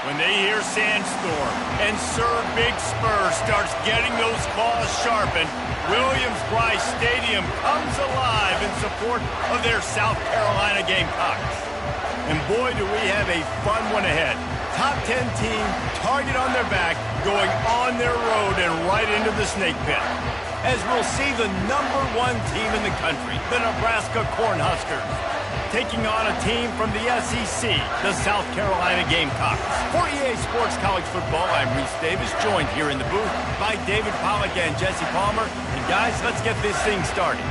when they hear Sandstorm and Sir Big Spur starts getting those claws sharpened, Williams-Brice Stadium comes alive in support of their South Carolina Gamecocks. And boy, do we have a fun one ahead. Top 10 team, target on their back, going on their road and right into the snake pit. As we'll see the #1 team in the country, the Nebraska Cornhuskers, taking on a team from the SEC, the South Carolina Gamecocks. For EA Sports College Football, I'm Reese Davis, joined here in the booth by David Pollack and Jesse Palmer. And guys, let's get this thing started.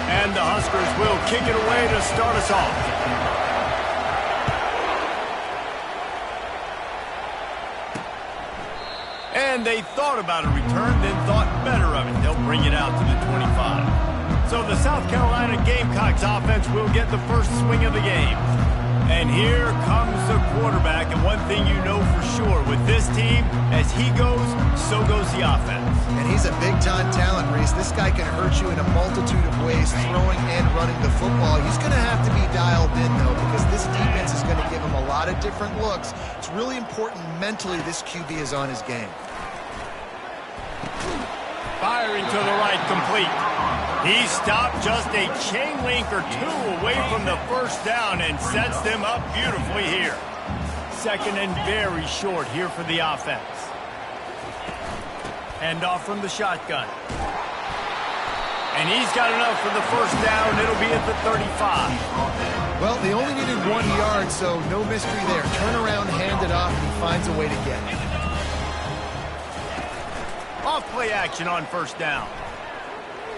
And the Huskers will kick it away to start us off. And they thought about a return, then thought better of it. They'll bring it out to the 25. So the South Carolina Gamecocks offense will get the first swing of the game. And here comes the quarterback. And one thing you know for sure with this team, as he goes, so goes the offense. And he's a big-time talent, Reese. This guy can hurt you in a multitude of ways, throwing and running the football. He's going to have to be dialed in, though, because this defense is going to give him a lot of different looks. It's really important mentally this QB is on his game. Firing to the right, complete. He stopped just a chain link or two away from the first down and sets them up beautifully here. Second and very short here for the offense. Hand off from the shotgun. And he's got enough for the first down. It'll be at the 35. Well, they only needed 1 yard, so no mystery there. Turn around, hand it off, and he finds a way to get it. Off play action on first down.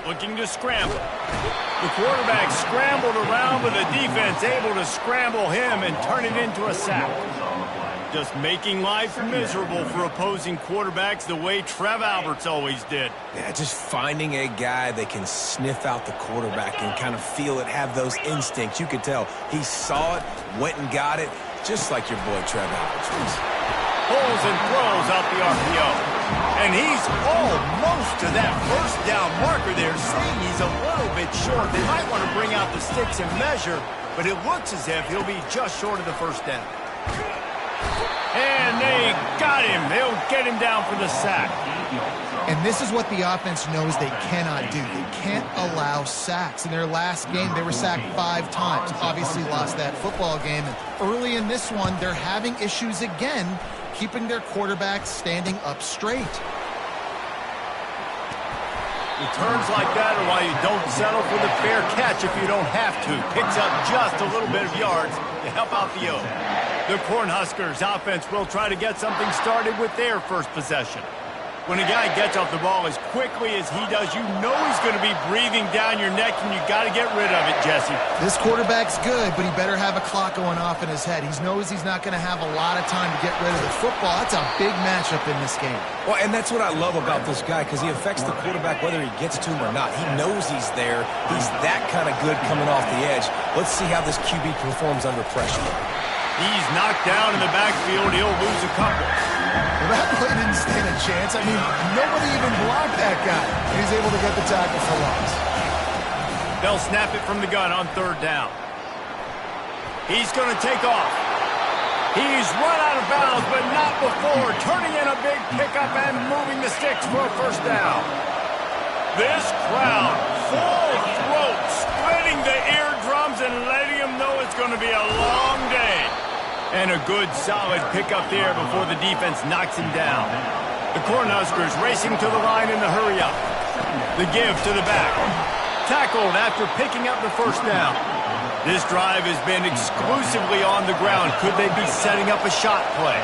Looking to scramble. The quarterback scrambled around with the defense able to scramble him and turn it into a sack. Just making life miserable for opposing quarterbacks the way Trev Alberts always did. Yeah, just finding a guy that can sniff out the quarterback and kind of feel it, have those instincts. You could tell he saw it, went and got it, just like your boy Trev Alberts. Pulls and throws out the RPO. And he's almost to that first down marker there, seeing he's a little bit short. They might want to bring out the sticks and measure, but it looks as if he'll be just short of the first down. And they got him. They'll get him down for the sack. And this is what the offense knows they cannot do. They can't allow sacks. In their last game, they were sacked 5 times. Obviously lost that football game. And early in this one, they're having issues again, keeping their quarterback standing up straight. Returns like that are why you don't settle for the fair catch if you don't have to. Picks up just a little bit of yards to help out the O. The Cornhuskers offense will try to get something started with their first possession. When a guy gets off the ball as quickly as he does, you know he's going to be breathing down your neck, and you got to get rid of it, Jesse. This quarterback's good, but he better have a clock going off in his head. He knows he's not going to have a lot of time to get rid of the football. That's a big matchup in this game. Well, and that's what I love about this guy, because he affects the quarterback whether he gets to him or not. He knows he's there. He's that kind of good coming off the edge. Let's see how this QB performs under pressure. He's knocked down in the backfield. He'll lose a couple. Well, that play didn't stand a chance. I mean, nobody even blocked that guy. And he's able to get the tackle for loss. They'll snap it from the gun on third down. He's going to take off. He's run out of bounds, but not before turning in a big pickup and moving the sticks for a first down. This crowd, full throat, splitting the eardrums and letting them know it's going to be a long day. And a good, solid pickup there before the defense knocks him down. The Cornhuskers racing to the line in the hurry-up. The give to the back. Tackled after picking up the first down. This drive has been exclusively on the ground. Could they be setting up a shot play?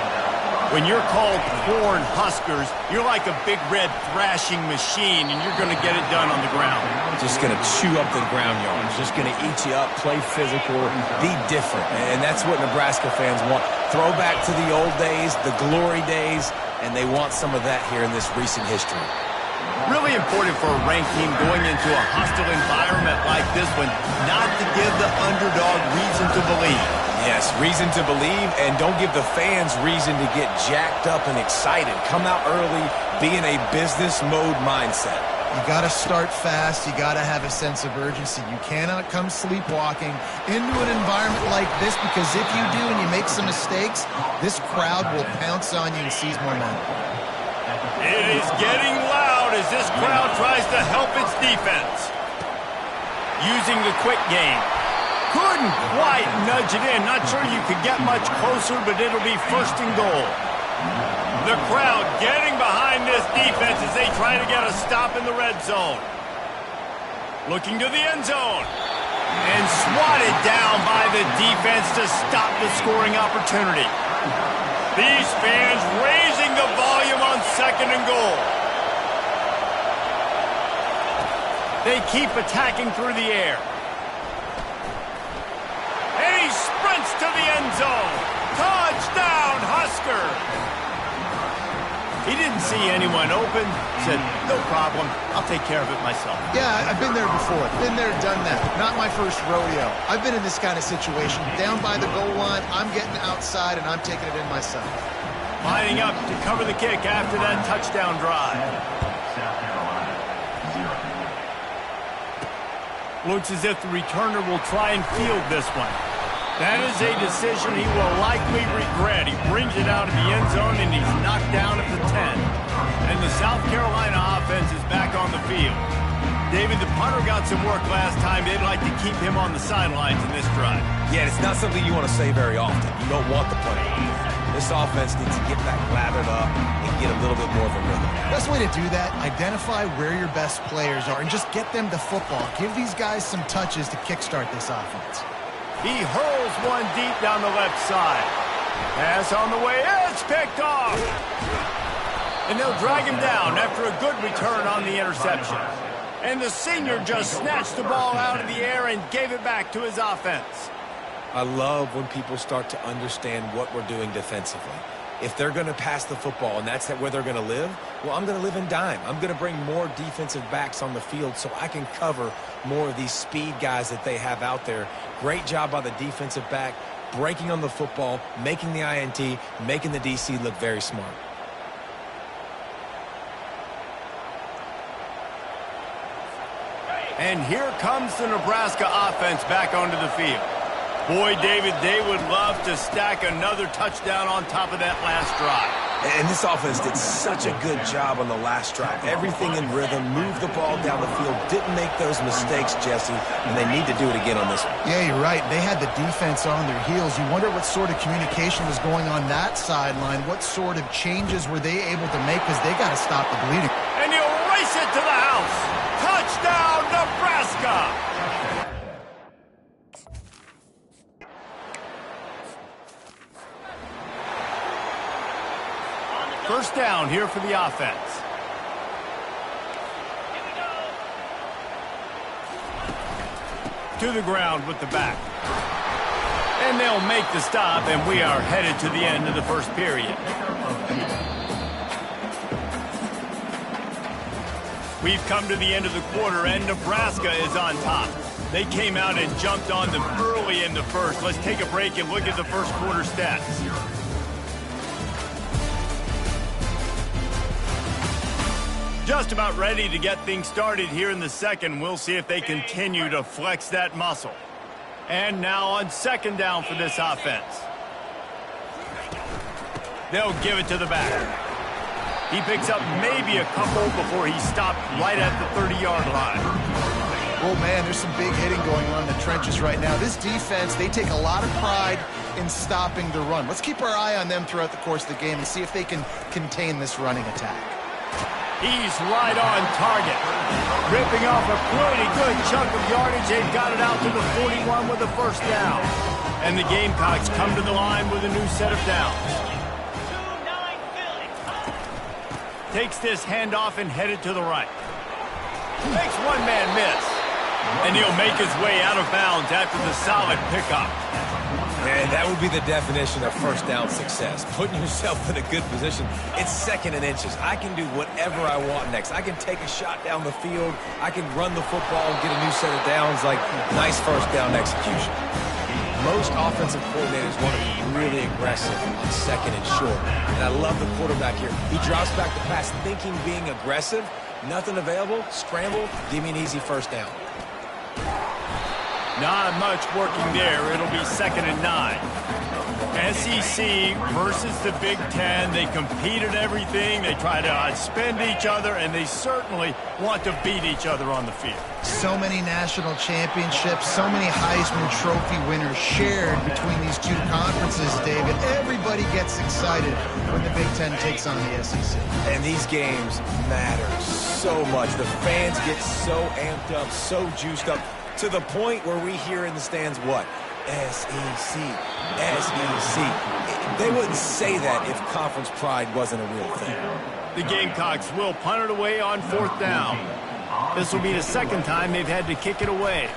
When you're called Cornhuskers, you're like a big red thrashing machine, and you're going to get it done on the ground. Just going to chew up the ground yards. Just going to eat you up, play physical, be different. And that's what Nebraska fans want. Throwback to the old days, the glory days, and they want some of that here in this recent history. Really important for a ranked team going into a hostile environment like this one not to give the underdog reason to believe. Yes, reason to believe, and don't give the fans reason to get jacked up and excited. Come out early, be in a business mode mindset. You got to start fast. You got to have a sense of urgency. You cannot come sleepwalking into an environment like this, because if you do and you make some mistakes, this crowd will pounce on you and seize momentum. It is getting loud as this crowd tries to help its defense. Using the quick game. Couldn't quite nudge it in. Not sure you could get much closer, but it'll be first and goal. The crowd getting behind this defense as they try to get a stop in the red zone. Looking to the end zone. And swatted down by the defense to stop the scoring opportunity. These fans raising the volume on second and goal. They keep attacking through the air. And he sprints to the end zone. Touchdown, Husker! He didn't see anyone open. Said, no problem. I'll take care of it myself. Yeah, I've been there before. Been there, done that. Not my first rodeo. I've been in this kind of situation. Down by the goal line, I'm getting outside, and I'm taking it in myself. Lining up to cover the kick after that touchdown drive. Looks as if the returner will try and field this one. That is a decision he will likely regret. He brings it out of the end zone, and he's knocked down at the 10. And the South Carolina offense is back on the field. David, the punter got some work last time. They'd like to keep him on the sidelines in this drive. Yeah, it's not something you want to say very often. You don't want the punter. This offense needs to get back lathered up and get a little bit more of a rhythm. Best way to do that, identify where your best players are and just get them the football. Give these guys some touches to kickstart this offense. He hurls one deep down the left side. Pass on the way. It's picked off. And they'll drag him down after a good return on the interception. And the senior just snatched the ball out of the air and gave it back to his offense. I love when people start to understand what we're doing defensively. If they're going to pass the football and that's where they're going to live, well, I'm going to live in dime. I'm going to bring more defensive backs on the field so I can cover more of these speed guys that they have out there. Great job by the defensive back, breaking on the football, making the INT, making the DC look very smart. And here comes the Nebraska offense back onto the field. Boy, David, they would love to stack another touchdown on top of that last drive. And this offense did such a good job on the last drive. Everything in rhythm, moved the ball down the field, didn't make those mistakes, Jesse, and they need to do it again on this one. Yeah, you're right. They had the defense on their heels. You wonder what sort of communication was going on that sideline. What sort of changes were they able to make, because they got to stop the bleeding. And he'll race it to the house. Touchdown, Nebraska! First down here for the offense. To the ground with the back. And they'll make the stop, and we are headed to the end of the first period. We've come to the end of the quarter, and Nebraska is on top. They came out and jumped on them early in the first. Let's take a break and look at the first quarter stats. Just about ready to get things started here in the second. We'll see if they continue to flex that muscle. And now on second down for this offense. They'll give it to the back. He picks up maybe a couple before he's stopped right at the 30-yard line. Oh, man, there's some big hitting going on in the trenches right now. This defense, they take a lot of pride in stopping the run. Let's keep our eye on them throughout the course of the game and see if they can contain this running attack. He's right on target. Ripping off a pretty good chunk of yardage. They've got it out to the 41 with a first down. And the Gamecocks come to the line with a new set of downs. Takes this handoff and headed to the right. Makes one man miss. And he'll make his way out of bounds after the solid pickup. And that would be the definition of first down success. Putting yourself in a good position. It's second and inches. I can do whatever I want next. I can take a shot down the field. I can run the football and get a new set of downs. Like, nice first down execution. Most offensive coordinators want to be really aggressive on second and short. And I love the quarterback here. He drops back the pass thinking being aggressive. Nothing available. Scramble. Give me an easy first down. Not much working there. It'll be 2nd and 9. SEC versus the Big Ten. They compete at everything. They try to outspend each other, and they certainly want to beat each other on the field. So many national championships, so many Heisman Trophy winners shared between these two conferences, David. Everybody gets excited when the Big Ten takes on the SEC. And these games matter so much. The fans get so amped up, so juiced up, to the point where we hear in the stands what? SEC, SEC. They wouldn't say that if conference pride wasn't a real thing. The Gamecocks will punt it away on 4th down. This will be the 2nd time they've had to kick it away.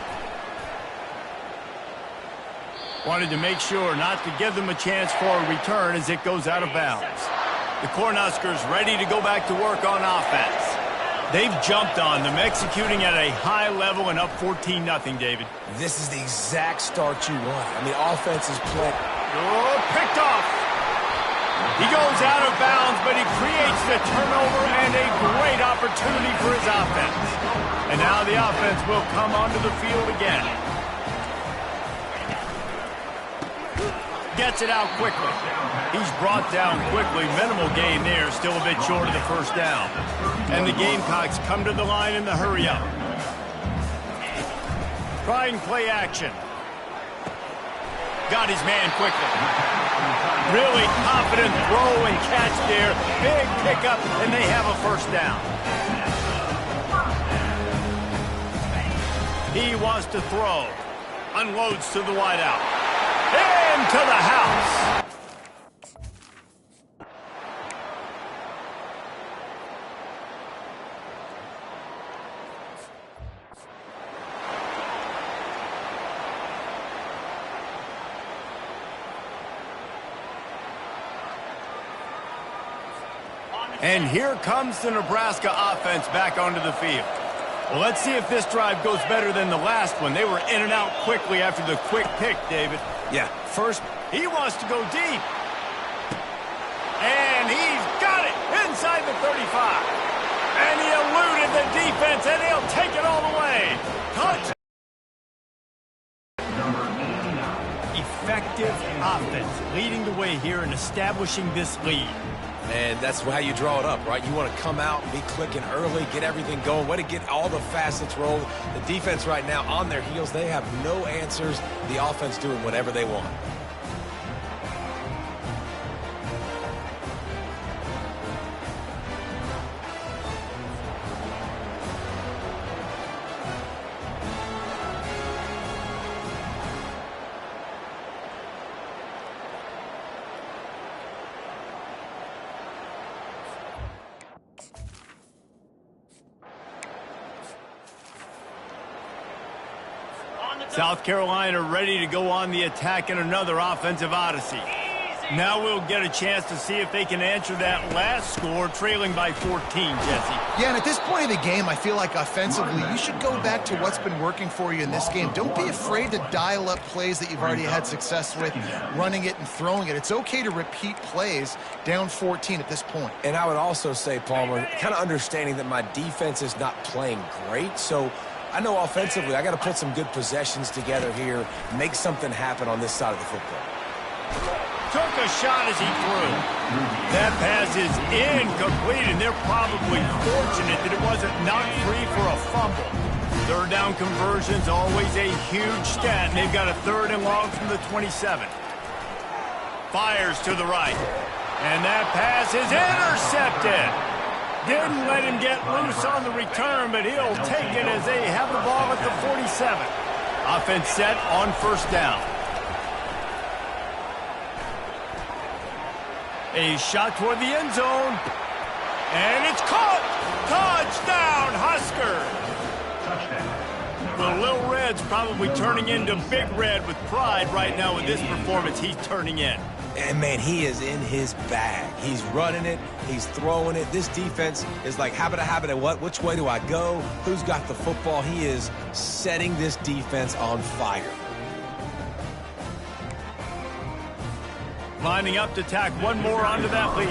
Wanted to make sure not to give them a chance for a return as it goes out of bounds. The Cornhuskers ready to go back to work on offense. They've jumped on them, executing at a high level and up 14-0, David. This is the exact start you want. I mean, offense is playing. Oh, picked off. He goes out of bounds, but he creates the turnover and a great opportunity for his offense. And now the offense will come onto the field again. Gets it out quickly. He's brought down quickly. Minimal gain there. Still a bit short of the first down. And the Gamecocks come to the line in the hurry-up. Trying play action. Got his man quickly. Really confident throw and catch there. Big pickup, and they have a first down. He wants to throw. Unloads to the wideout. Into the house. And here comes the Nebraska offense back onto the field. Well, let's see if this drive goes better than the last one. They were in and out quickly after the quick pick, David. Yeah, first. He wants to go deep. And he's got it inside the 35. And he eluded the defense, and he'll take it all the way. Touch. Effective offense, leading the way here and establishing this lead. And that's how you draw it up, right? You want to come out and be clicking early, get everything going, way to get all the facets rolled. The defense right now on their heels, they have no answers. The offense doing whatever they want. South Carolina ready to go on the attack in another offensive odyssey. Now we'll get a chance to see if they can answer that last score, trailing by 14, Jesse. Yeah, and at this point of the game, I feel like offensively, you should go back to what's been working for you in this game. Don't be afraid to dial up plays that you've already had success with, running it and throwing it. It's okay to repeat plays down 14 at this point. And I would also say, Palmer, kind of understanding that my defense is not playing great, so I know offensively I got to put some good possessions together here, make something happen on this side of the football. Took a shot as he threw. That pass is incomplete, and they're probably fortunate that it wasn't knocked free for a fumble. Third down conversion's always a huge stat, and they've got a 3rd and long from the 27. Fires to the right. And that pass is intercepted. Didn't let him get loose on the return, but he'll take it as they have the ball at the 47. Offense set on first down. A shot toward the end zone. And it's caught. Touchdown, Husker. The Little Red's probably turning into Big Red with pride right now with this performance he's turning in. And, man, he is in his bag. He's running it. He's throwing it. This defense is like, habit, what? Which way do I go? Who's got the football? He is setting this defense on fire. Lining up to tack one more onto that lead.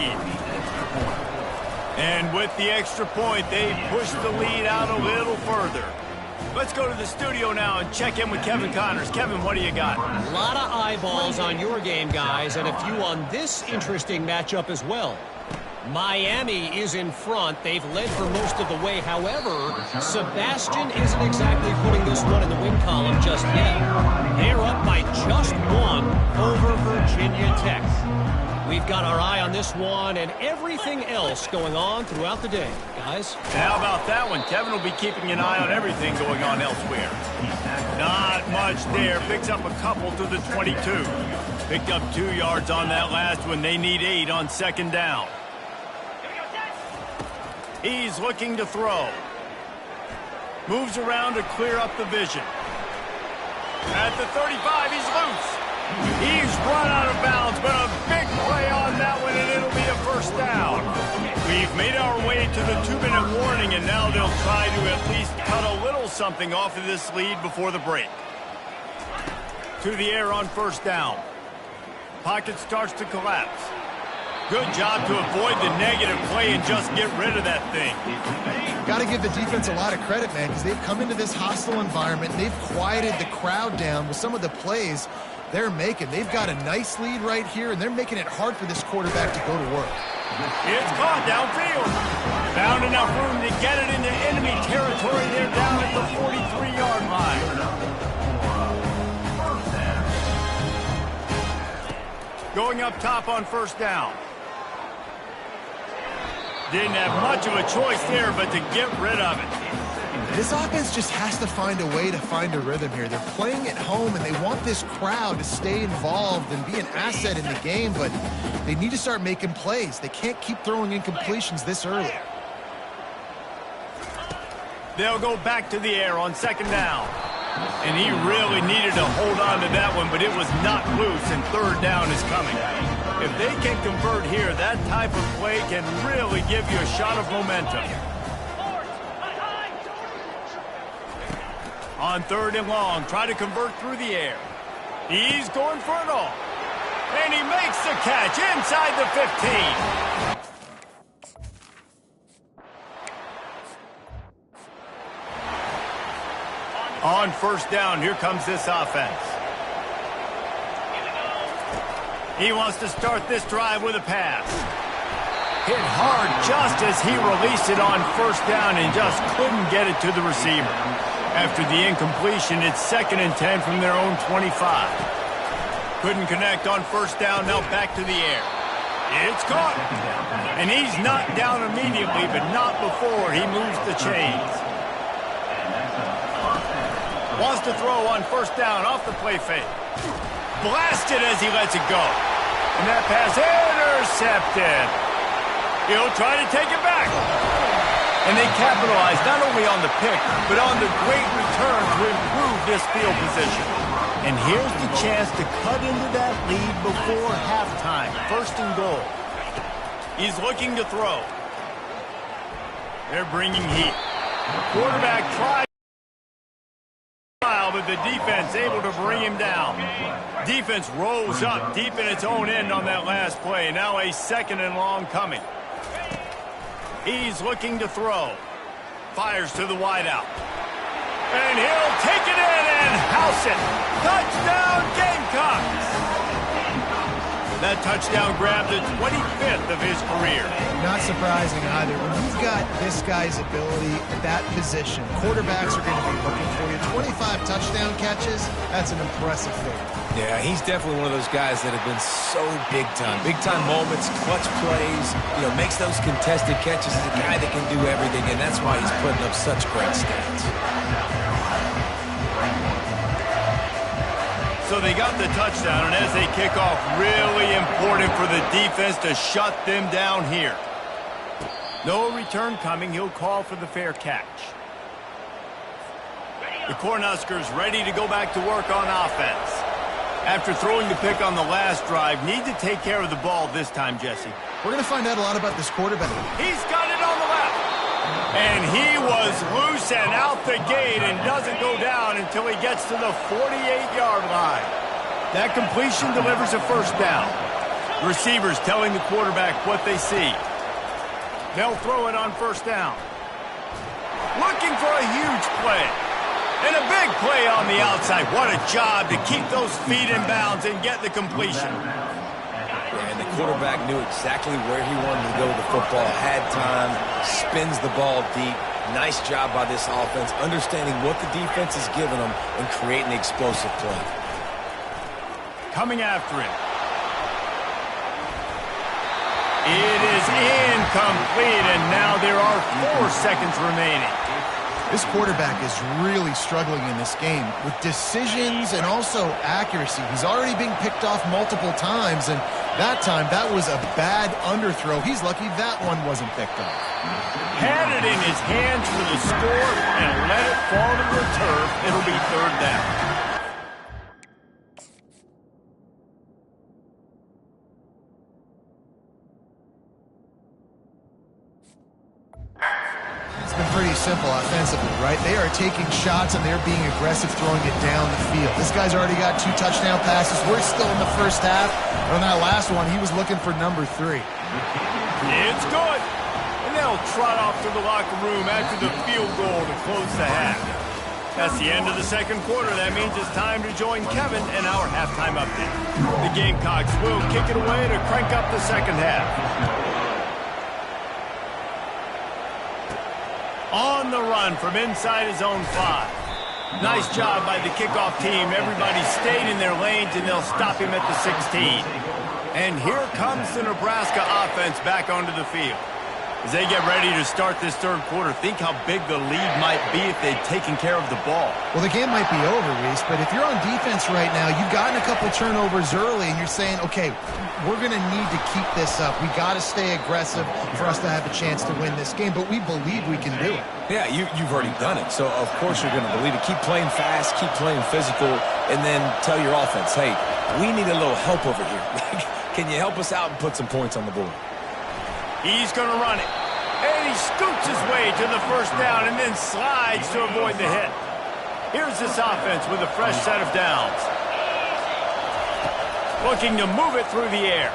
And with the extra point, they push the lead out a little further. Let's go to the studio now and check in with Kevin Connors. Kevin, what do you got? A lot of eyeballs on your game, guys, and a few on this interesting matchup as well. Miami is in front. They've led for most of the way. However, Sebastian isn't exactly putting this one in the win column just yet. They're up by just one over Virginia Tech. We've got our eye on this one and everything else going on throughout the day, guys. How about that one? Kevin will be keeping an eye on everything going on elsewhere. Not much there. Picks up a couple to the 22. Picked up 2 yards on that last one. They need 8 on second down. He's looking to throw. Moves around to clear up the vision. At the 35, he's loose. He's run out of bounds, but a big play on that one, and it'll be a first down. We've made our way to the 2-minute warning, and now they'll try to at least cut a little something off of this lead before the break. To the air on first down. Pocket starts to collapse. Good job to avoid the negative play and just get rid of that thing. Got to give the defense a lot of credit, man, because they've come into this hostile environment, and they've quieted the crowd down with some of the plays they're making. They've got a nice lead right here, and they're making it hard for this quarterback to go to work. It's caught downfield. Found enough room to get it into enemy territory. They're down at the 43-yard line. Going up top on first down. Didn't have much of a choice there, but to get rid of it. This offense just has to find a way to find a rhythm here. They're playing at home, and they want this crowd to stay involved and be an asset in the game, but they need to start making plays. They can't keep throwing incompletions this early. They'll go back to the air on second down. And he really needed to hold on to that one, but it was not loose, and third down is coming. If they can convert here, that type of play can really give you a shot of momentum. On third and long, try to convert through the air. He's going for it all. And he makes the catch inside the 15. On first down, here comes this offense. He wants to start this drive with a pass. Hit hard just as he released it on first down and just couldn't get it to the receiver. After the incompletion, it's 2nd and 10 from their own 25. Couldn't connect on first down, now back to the air. It's caught. And he's knocked down immediately, but not before he moves the chains. Wants to throw on first down off the play fake. Blasted as he lets it go. And that pass intercepted. He'll try to take it back. And they capitalize not only on the pick, but on the great return to improve this field position. And here's the chance to cut into that lead before halftime. 1st and goal. He's looking to throw. They're bringing heat. Quarterback tries. But the defense able to bring him down. Defense rolls up deep in its own end on that last play. Now a 2nd and long coming. He's looking to throw. Fires to the wideout. And he'll take it in and house it. Touchdown Gamecocks! That touchdown grabbed the 25th of his career. Not surprising either. When you've got this guy's ability at that position, quarterbacks are going to be looking for you. 25 touchdown catches, that's an impressive thing. Yeah, he's definitely one of those guys that have been so big time. Big time moments, clutch plays, makes those contested catches. He's a guy that can do everything, and that's why he's putting up such great stats. So they got the touchdown, and as they kick off, really important for the defense to shut them down here. No return coming. He'll call for the fair catch. The Cornhuskers ready to go back to work on offense. After throwing the pick on the last drive, need to take care of the ball this time, Jesse. We're going to find out a lot about this quarterback. He's got it on the left. And he was loose and out the gate and doesn't go down until he gets to the 48-yard line. That completion delivers a first down. Receivers telling the quarterback what they see. They'll throw it on first down. Looking for a huge play. And a big play on the outside. What a job to keep those feet in bounds and get the completion. Yeah, and the quarterback knew exactly where he wanted to go with the football. Had time, spins the ball deep. Nice job by this offense, understanding what the defense is giving them and creating the explosive play. Coming after him. It is incomplete, and now there are 4 seconds remaining. This quarterback is really struggling in this game with decisions and also accuracy. He's already being picked off multiple times, and that time, that was a bad underthrow. He's lucky that one wasn't picked off. Had it in his hands for the score and let it fall to the turf. It'll be third down. Pretty simple offensively, right? They are taking shots and they're being aggressive throwing it down the field. This guy's already got 2 touchdown passes. We're still in the first half. But on that last one, he was looking for number 3. It's good. And they'll trot off to the locker room after the field goal to close the half. That's the end of the second quarter. That means it's time to join Kevin and our halftime update. The Gamecocks will kick it away to crank up the second half. On the run from inside his own 5. Nice job by the kickoff team. Everybody stayed in their lanes, and they'll stop him at the 16. And here comes the Nebraska offense back onto the field. As they get ready to start this third quarter, think how big the lead might be if they'd taken care of the ball. Well, the game might be over, Reese, but if you're on defense right now, you've gotten a couple turnovers early, and you're saying, okay, we're going to need to keep this up. We got to stay aggressive for us to have a chance to win this game, but we believe we can do it. Yeah, you've already done it, so of course you're going to believe it. Keep playing fast, keep playing physical, and then tell your offense, hey, we need a little help over here. Can you help us out and put some points on the board? He's going to run it. And he scoots his way to the first down and then slides to avoid the hit. Here's this offense with a fresh set of downs. Looking to move it through the air.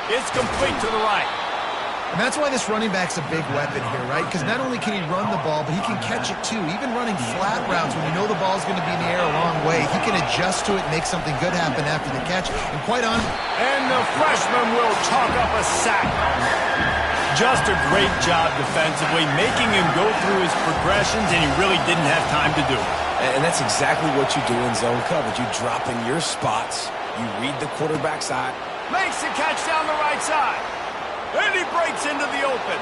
It's complete to the right. And that's why this running back's a big weapon here, right? Because not only can he run the ball, but he can catch it too. Even running flat routes when you know the ball's going to be in the air a long way, he can adjust to it and make something good happen after the catch. And quite honestly, and the freshman will chalk up a sack. Just a great job defensively, making him go through his progressions, and he really didn't have time to do it. And that's exactly what you do in zone coverage. You drop in your spots, you read the quarterback's eye. Makes the catch down the right side. And he breaks into the open.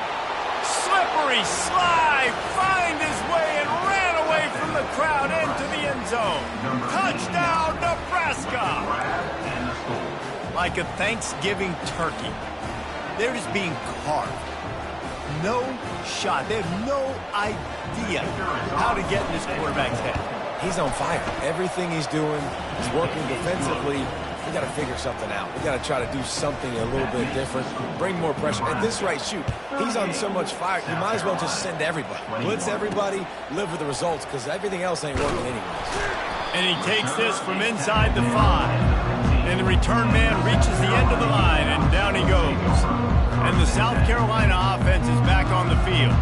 Slippery slide, find his way and ran away from the crowd into the end zone. Touchdown, Nebraska! Like a Thanksgiving turkey. They're just being carved. No shot. They have no idea how to get in this quarterback's head. He's on fire. Everything he's doing, he's working defensively. We got to figure something out. We got to try to do something a little bit different, bring more pressure. At this rate, shoot, he's on so much fire, you might as well just send everybody. Blitz everybody, live with the results, because everything else ain't working anyways. And he takes this from inside the 5. And the return man reaches the end of the line, and down he goes. And the South Carolina offense is back on the field.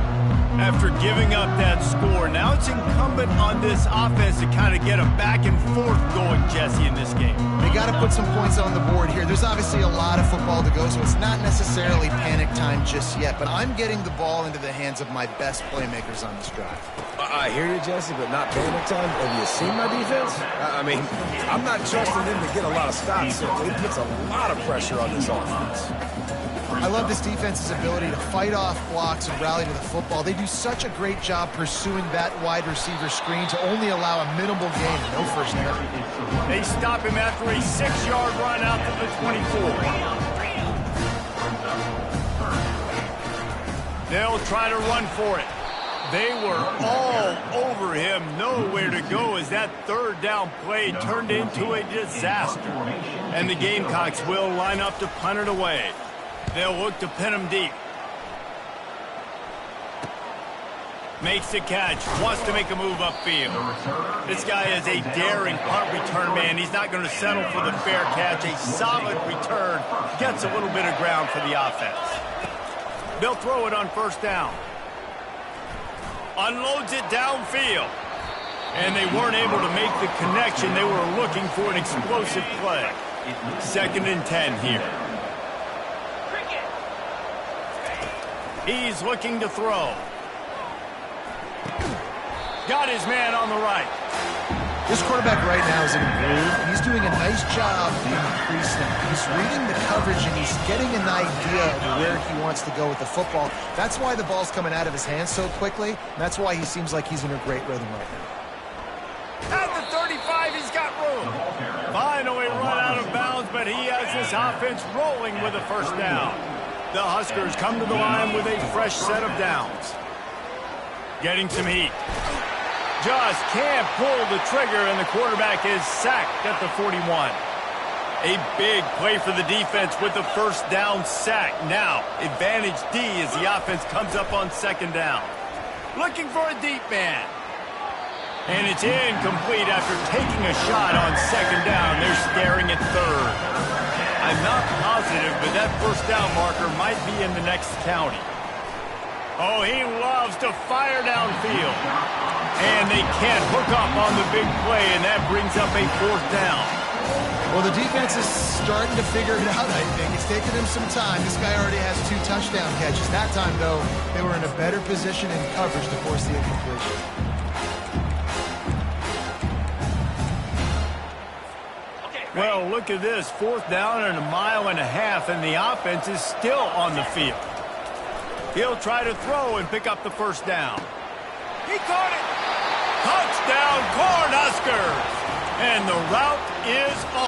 After giving up that score, now it's incumbent on this offense to kind of get a back and forth going, Jesse, in this game. They got to put some points on the board here. There's obviously a lot of football to go, so it's not necessarily panic time just yet, but I'm getting the ball into the hands of my best playmakers on this drive. I hear you, Jesse, but not panic time. Have you seen my defense? I mean, I'm not trusting them to get a lot of stops, so it puts a lot of pressure on this offense. I love this defense's ability to fight off blocks and rally to the football. They do such a great job pursuing that wide receiver screen to only allow a minimal gain and no first down. They stop him after a 6-yard run out to the 24. They'll try to run for it. They were all over him, nowhere to go as that third down play turned into a disaster. And the Gamecocks will line up to punt it away. They'll look to pin him deep. Makes the catch, wants to make a move upfield. This guy is a daring punt return man. He's not going to settle for the fair catch. A solid return, gets a little bit of ground for the offense. They'll throw it on first down. Unloads it downfield. And they weren't able to make the connection. They were looking for an explosive play. 2nd and 10 here. He's looking to throw. Got his man on the right. This quarterback right now is in a groove. He's doing a nice job in the pre-snap. He's reading the coverage, and he's getting an idea of where he wants to go with the football. That's why the ball's coming out of his hands so quickly. That's why he seems like he's in a great rhythm right now. At the 35, he's got room. Finally run out of bounds, but he has this offense rolling with a first down. The Huskers come to the line with a fresh set of downs. Getting some heat. Just can't pull the trigger, and the quarterback is sacked at the 41. A big play for the defense with the first down sack. Now, advantage D as the offense comes up on 2nd down. Looking for a deep man. And it's incomplete after taking a shot on 2nd down. They're staring at 3rd. I'm not positive, but that first down marker might be in the next county. Oh, he loves to fire downfield. And they can't hook up on the big play, and that brings up a 4th down. Well, the defense is starting to figure it out, I think. It's taking them some time. This guy already has 2 touchdown catches. That time, though, they were in a better position in coverage to force the incompletion. Well, look at this. 4th down and 1.5 miles, and the offense is still on the field. He'll try to throw and pick up the first down. He caught it. Touchdown, Cornhuskers. And the route is off.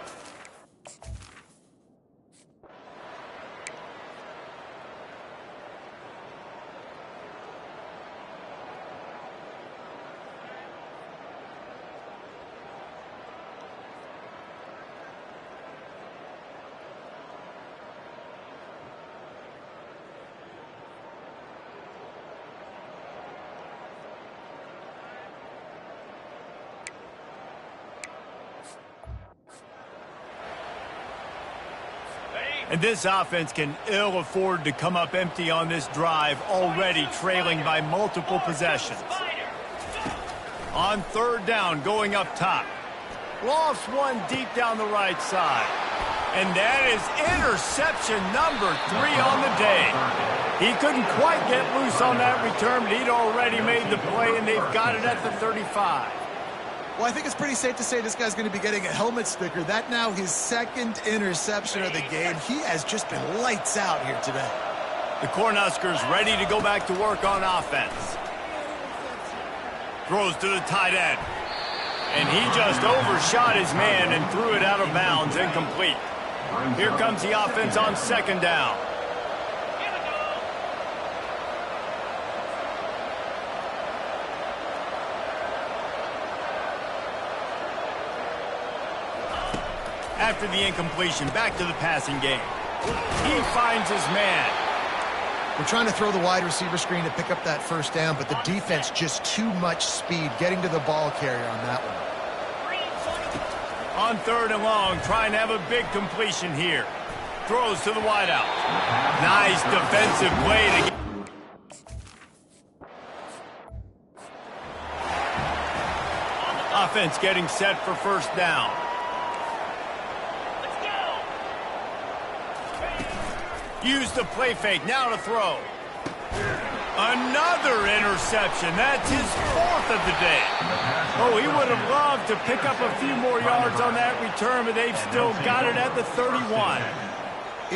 And this offense can ill afford to come up empty on this drive, already trailing by multiple possessions. On 3rd down, going up top. Lost one deep down the right side. And that is interception number 3 on the day. He couldn't quite get loose on that return, but he'd already made the play, and they've got it at the 35. Well, I think it's pretty safe to say this guy's going to be getting a helmet sticker. That now his 2nd interception of the game. He has just been lights out here today. The Cornhuskers ready to go back to work on offense. Throws to the tight end. And he just overshot his man and threw it out of bounds, incomplete. Here comes the offense on 2nd down. After the incompletion, back to the passing game. He finds his man. We're trying to throw the wide receiver screen to pick up that first down, but the defense just too much speed getting to the ball carrier on that one. On 3rd and long, trying to have a big completion here. Throws to the wideout. Nice defensive play to get. Offense getting set for first down. Use the play fake, now to throw. Another interception. That's his 4th of the day. Oh, he would have loved to pick up a few more yards on that return, but they've still got it at the 31.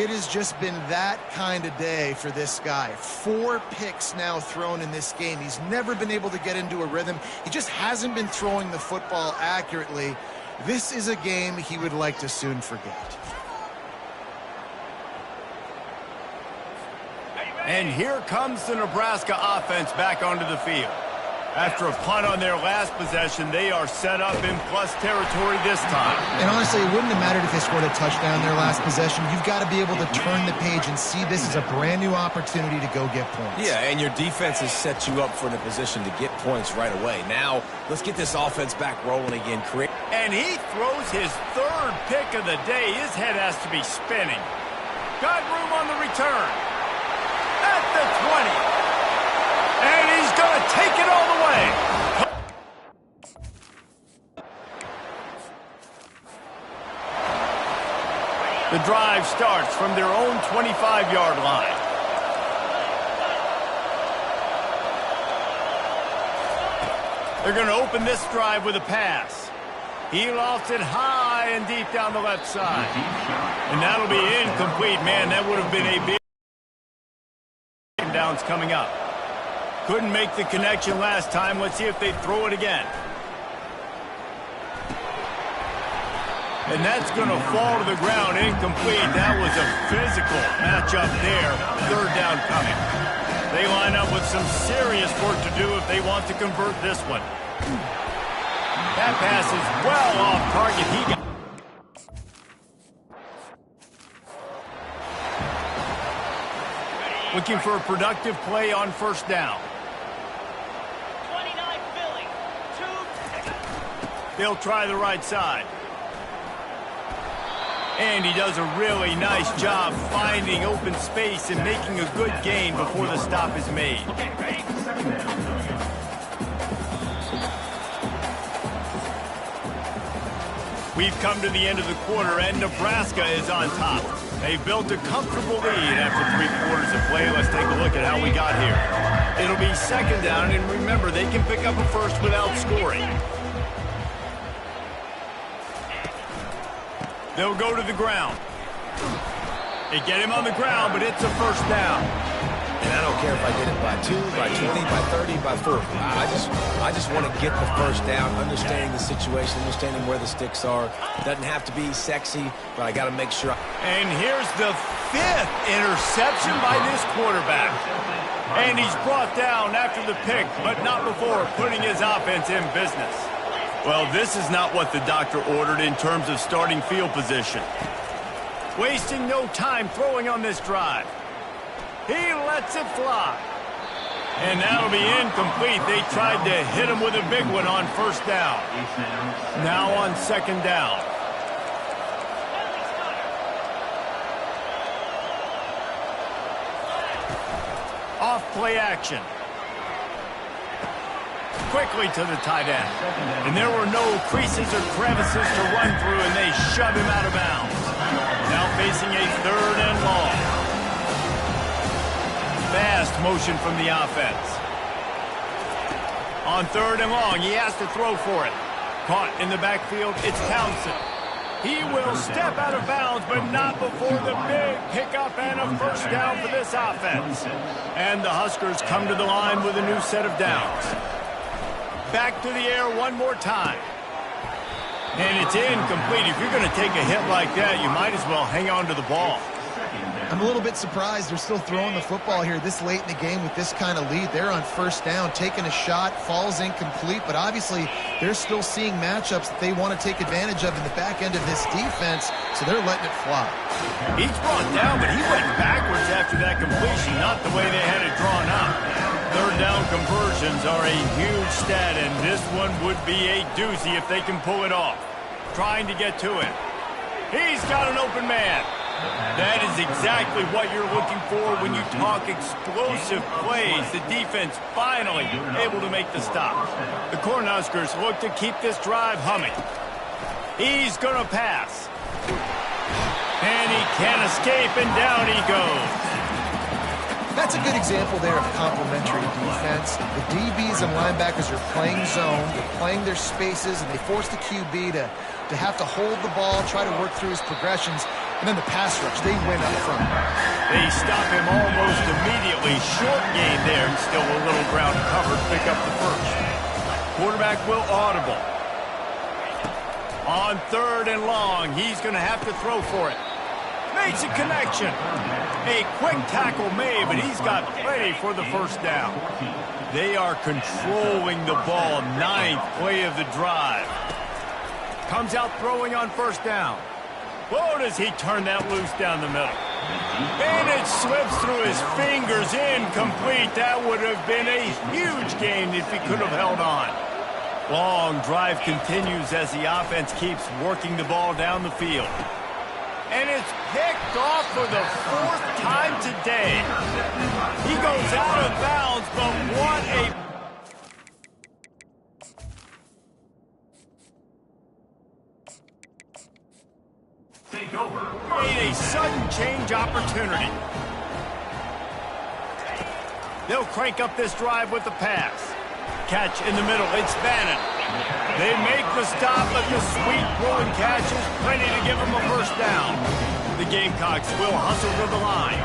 It has just been that kind of day for this guy. 4 picks now thrown in this game. He's never been able to get into a rhythm. He just hasn't been throwing the football accurately. This is a game he would like to soon forget. And here comes the Nebraska offense back onto the field. After a punt on their last possession, they are set up in plus territory this time. And honestly, it wouldn't have mattered if they scored a touchdown their last possession. You've got to be able to turn the page and see this as a brand new opportunity to go get points. Yeah, and your defense has set you up for the position to get points right away. Now, let's get this offense back rolling again. And he throws his third pick of the day. His head has to be spinning. Got room on the return. At the 20. And he's going to take it all the way. The drive starts from their own 25-yard line. They're going to open this drive with a pass. He lofts it high and deep down the left side. And that'll be incomplete. Man, that would have been a big downs coming up. Couldn't make the connection last time. Let's see if they throw it again. And that's going to fall to the ground. Incomplete. That was a physical matchup there. Third down coming. They line up with some serious work to do if they want to convert this one. That pass is well off target. He got looking for a productive play on first down. 29 Philly. They'll try the right side. And he does a really nice job finding open space and making a good gain before the stop is made. We've come to the end of the quarter, and Nebraska is on top. They've built a comfortable lead after 3 quarters of play. Let's take a look at how we got here. It'll be second down, and remember, they can pick up a first without scoring. They'll go to the ground. They get him on the ground, but it's a first down. And I don't care if I did it by 2, by 20, by 30, by 40. I just want to get the first down, understanding the situation, understanding where the sticks are. Doesn't have to be sexy, but I got to make sure. And here's the 5th interception by this quarterback. And he's brought down after the pick, but not before putting his offense in business. Well, this is not what the doctor ordered in terms of starting field position. Wasting no time throwing on this drive. He lets it fly. And that'll be incomplete. They tried to hit him with a big one on first down. Now on second down. Off play action. Quickly to the tight end. And there were no creases or crevices to run through, and they shove him out of bounds. Now facing a third and long. Fast motion from the offense. On third and long, he has to throw for it. Caught in the backfield, it's Townsend. He will step out of bounds, but not before the big pickup and a first down for this offense. And the Huskers come to the line with a new set of downs. Back to the air one more time. And it's incomplete. If you're going to take a hit like that, you might as well hang on to the ball. I'm a little bit surprised they're still throwing the football here this late in the game with this kind of lead. They're on first down, taking a shot, falls incomplete, but obviously they're still seeing matchups that they want to take advantage of in the back end of this defense, so they're letting it fly. He's brought down, but he went backwards after that completion, not the way they had it drawn up. Third down conversions are a huge stat, and this one would be a doozy if they can pull it off. Trying to get to it. He's got an open man. That is exactly what you're looking for when you talk explosive plays. The defense finally able to make the stop. The Cornhuskers look to keep this drive humming. He's going to pass. And he can't escape, and down he goes. That's a good example there of complementary defense. The DBs and linebackers are playing zone, they're playing their spaces, and they force the QB to have to hold the ball, try to work through his progressions, and then the pass rush, they win up front. They stop him almost immediately. Short gain there, and still a little ground covered. Pick up the first. Quarterback will audible. On third and long, he's going to have to throw for it. Makes a connection. A quick tackle made, but he's got plenty for the first down. They are controlling the ball. 9th play of the drive. Comes out throwing on first down. Whoa, does he turn that loose down the middle. And it slips through his fingers, incomplete. That would have been a huge gain if he could have held on. Long drive continues as the offense keeps working the ball down the field. And it's picked off for the 4th time today. He goes out of bounds, but what a... Made a sudden change opportunity. They'll crank up this drive with the pass. Catch in the middle. It's Bannon. They make the stop, but the sweet pulling catch is plenty to give them a first down. The Gamecocks will hustle to the line.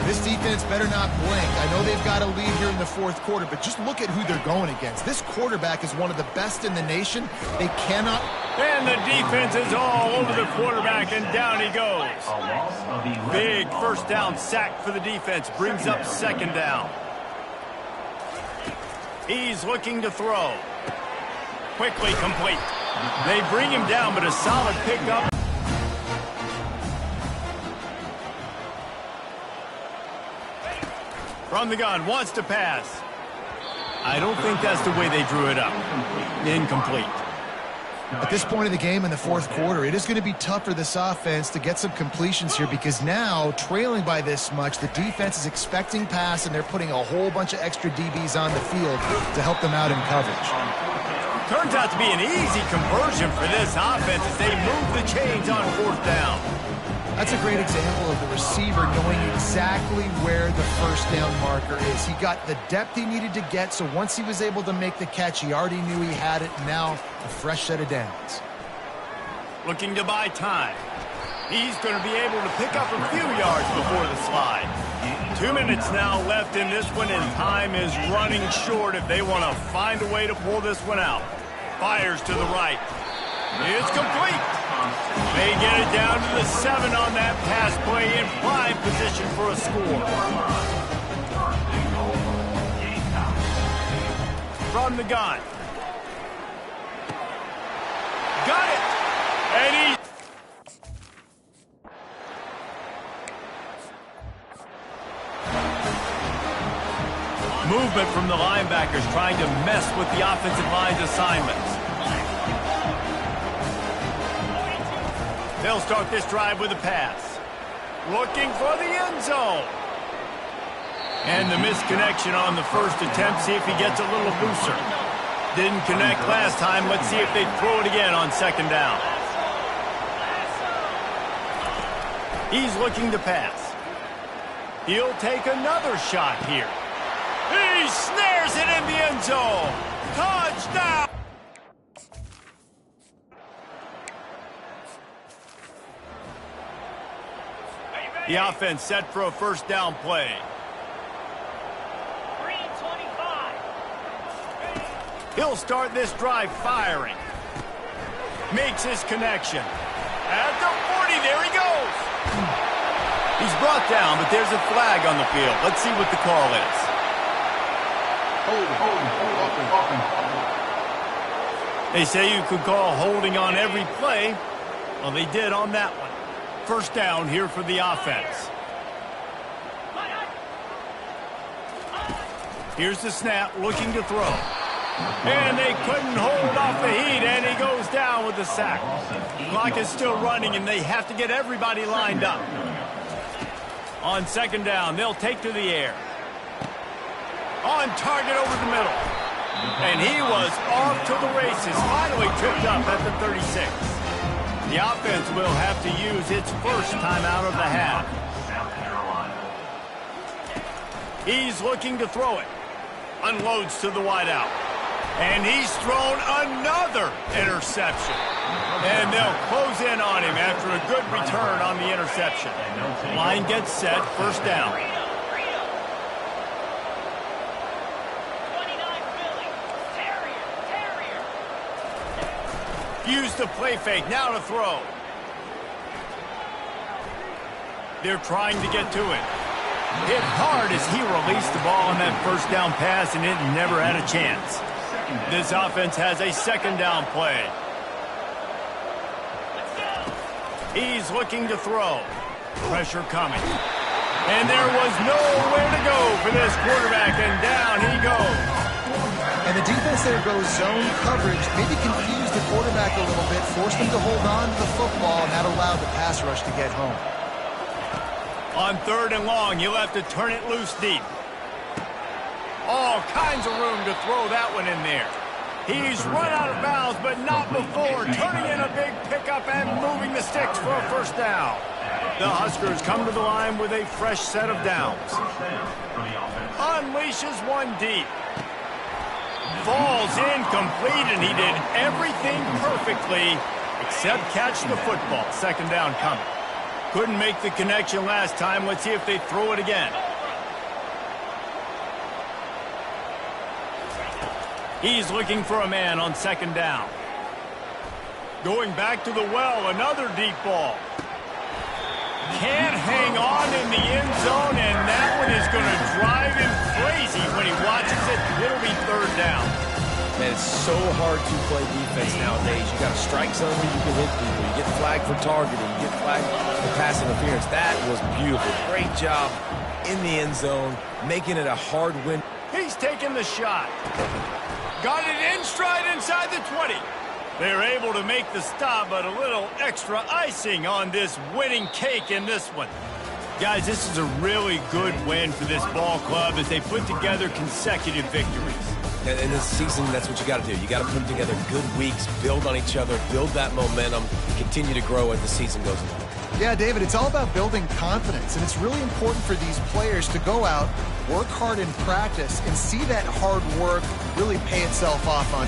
This defense better not blink. I know they've got a lead here in the 4th quarter, but just look at who they're going against. This quarterback is one of the best in the nation. They cannot... And the defense is all over the quarterback, and down he goes. Big first down sack for the defense. Brings up 2nd down. He's looking to throw. Quickly complete. They bring him down, but a solid pickup. From the gun, wants to pass. I don't think that's the way they drew it up. Incomplete. At this point of the game in the 4th quarter, it is going to be tough for this offense to get some completions here because now, trailing by this much, the defense is expecting pass and they're putting a whole bunch of extra DBs on the field to help them out in coverage. Turns out to be an easy conversion for this offense as they move the chains on 4th down. That's a great example of the receiver knowing exactly where the first down marker is. He got the depth he needed to get, so once he was able to make the catch, he already knew he had it. Now, a fresh set of downs. Looking to buy time. He's going to be able to pick up a few yards before the slide. 2 minutes now left in this one, and time is running short if they want to find a way to pull this one out. Fires to the right. It's complete. They get it down to the 7 on that pass play in prime position for a score. From the gun. Got it. And he... Movement from the linebackers trying to mess with the offensive line's assignments. They'll start this drive with a pass. Looking for the end zone. And the misconnection on the first attempt. See if he gets a little looser. Didn't connect last time. Let's see if they throw it again on 2nd down. He's looking to pass. He'll take another shot here. He snares it in the end zone. Touchdown! The offense set for a first down play. 3:25. He'll start this drive firing. Makes his connection. At the 40, there he goes. He's brought down, but there's a flag on the field. Let's see what the call is. They say you could call holding on every play. Well, they did on that one. First down here for the offense. Here's the snap, looking to throw. And they couldn't hold off the heat, and he goes down with the sack. Clock is still running, and they have to get everybody lined up. On 2nd down, they'll take to the air. On target over the middle. And he was off to the races, finally tripped up at the 36. The offense will have to use its first timeout of the half. He's looking to throw it. Unloads to the wideout. And he's thrown another interception. And they'll close in on him after a good return on the interception. Line gets set, first down. Use the play fake, now to throw. They're trying to get to it. Hit hard as he released the ball on that first down pass, and it never had a chance. This offense has a second down play. He's looking to throw. Pressure coming. And there was nowhere to go for this quarterback, and down he goes. And the defense there goes zone coverage, maybe confused the quarterback a little bit, forced him to hold on to the football, and that allowed the pass rush to get home. On 3rd and long, you'll have to turn it loose deep. All kinds of room to throw that one in there. He's run out of bounds, but not before turning in a big pickup and moving the sticks for a first down. The Huskers come to the line with a fresh set of downs. Unleashes one deep. Falls incomplete, and he did everything perfectly except catch the football. Second down coming. Couldn't make the connection last time. Let's see if they throw it again. He's looking for a man on second down. Going back to the well, another deep ball. Can't hang on in the end zone, and that one is going to drive him crazy when he watches it. It'll be 3rd down. Man, it's so hard to play defense nowadays. You got a strike zone where you can hit people. You get flagged for targeting. You get flagged for pass interference. That was beautiful. Great job in the end zone, making it a hard win. He's taking the shot. Got it in stride inside the 20. They're able to make the stop, but a little extra icing on this winning cake in this one. Guys, this is a really good win for this ball club as they put together consecutive victories. And in this season, that's what you got to do. You got to put together good weeks, build on each other, build that momentum, continue to grow as the season goes along. Yeah, David, it's all about building confidence, and it's really important for these players to go out, work hard in practice, and see that hard work really pay itself off on